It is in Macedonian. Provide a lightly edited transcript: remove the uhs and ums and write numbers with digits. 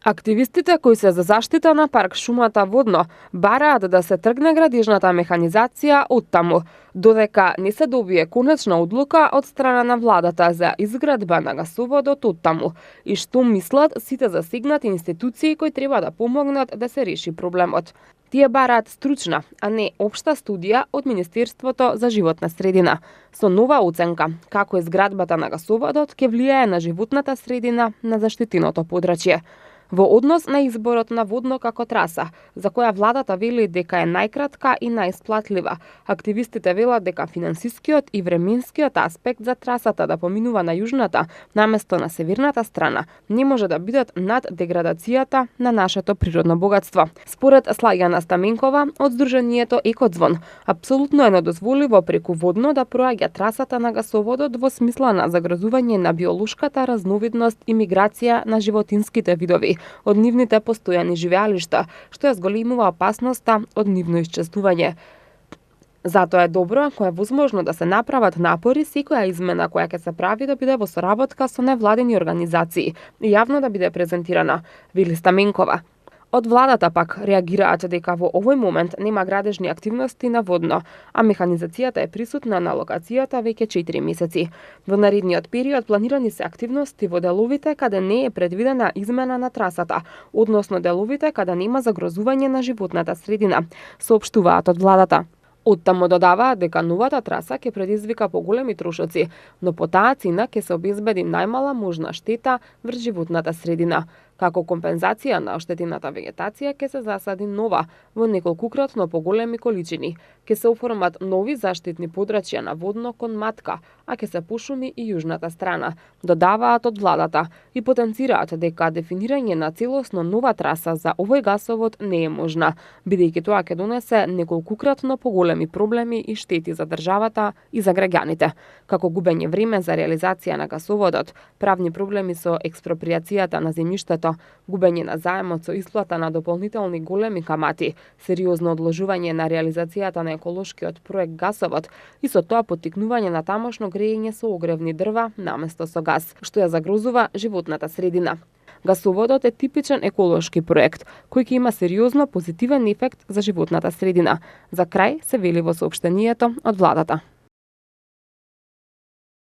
Активистите кои се за заштита на парк шумата Водно бараат да се тргне градижната механизација оттаму, додека не се добие конечна одлука од страна на владата за изградба на гасоводот оттаму и што мислат сите засегнати институции кои треба да помогнат да се реши проблемот. Тие бараат стручна, а не општа студија од Министерството за животна средина, со нова оценка како изградбата на гасоводот ќе влијае на животната средина на заштитеното подрачје. Во однос на изборот на Водно како траса, за која владата вели дека е најкратка и најисплатлива, активистите велат дека финансискиот и временскиот аспект за трасата да поминува на јужната наместо на северната страна не може да бидат над деградацијата на нашето природно богатство. Според Слаѓана Стаменкова од Сдруженијето Екозвон, апсолутно е недозволиво преку Водно да проаѓа трасата на гасоводот во смисла на загрозување на биолошката разновидност и миграција на животинските видови од нивните постојани живеалишта, што ја зголемува опасноста од нивно исчезнување. Затоа е добро, ако е возможно да се направат напори, секоја измена која ќе се прави да биде во соработка со невладени организации и јавно да биде презентирана, вели Стаменкова. Од владата пак реагираат дека во овој момент нема градежни активности на Водно, а механизацијата е присутна на локацијата веќе 4 месеци. Во наредниот период планирани се активности во деловите каде не е предвидена измена на трасата, односно деловите каде нема загрозување на животната средина, соопштуваат од владата. Оттаму додаваат дека новата траса ќе предизвика поголеми трошоци, но по таа цена ќе се обезбеди најмала можна штета врз животната средина. Како компензација на оштетената вегетација ќе се засади нова во неколкукратно поголеми количини. Ќе се оформат нови заштитни подрачја на Водно кон Матка, а ќе се пошуми и јужната страна, додаваат од владата и потенцираат дека дефинирање на целосно нова траса за овој гасовод не е можна, бидејќи тоа ќе донесе неколкукратно поголеми проблеми и штети за државата и за граѓаните, како губење време за реализација на гасоводот, правни проблеми со експроприацијата на земјиштето, губење на заемот со исплата на дополнителни големи камати, сериозно одложување на реализацијата на еколошкиот проект гасовод и со тоа поттикнување на тамошно грејење со огревни дрва наместо со газ, што ја загрозува животната средина. Гасоводот е типичен еколошки проект, кој ќе има сериозно позитивен ефект за животната средина. За крај се вели во соопштението од владата.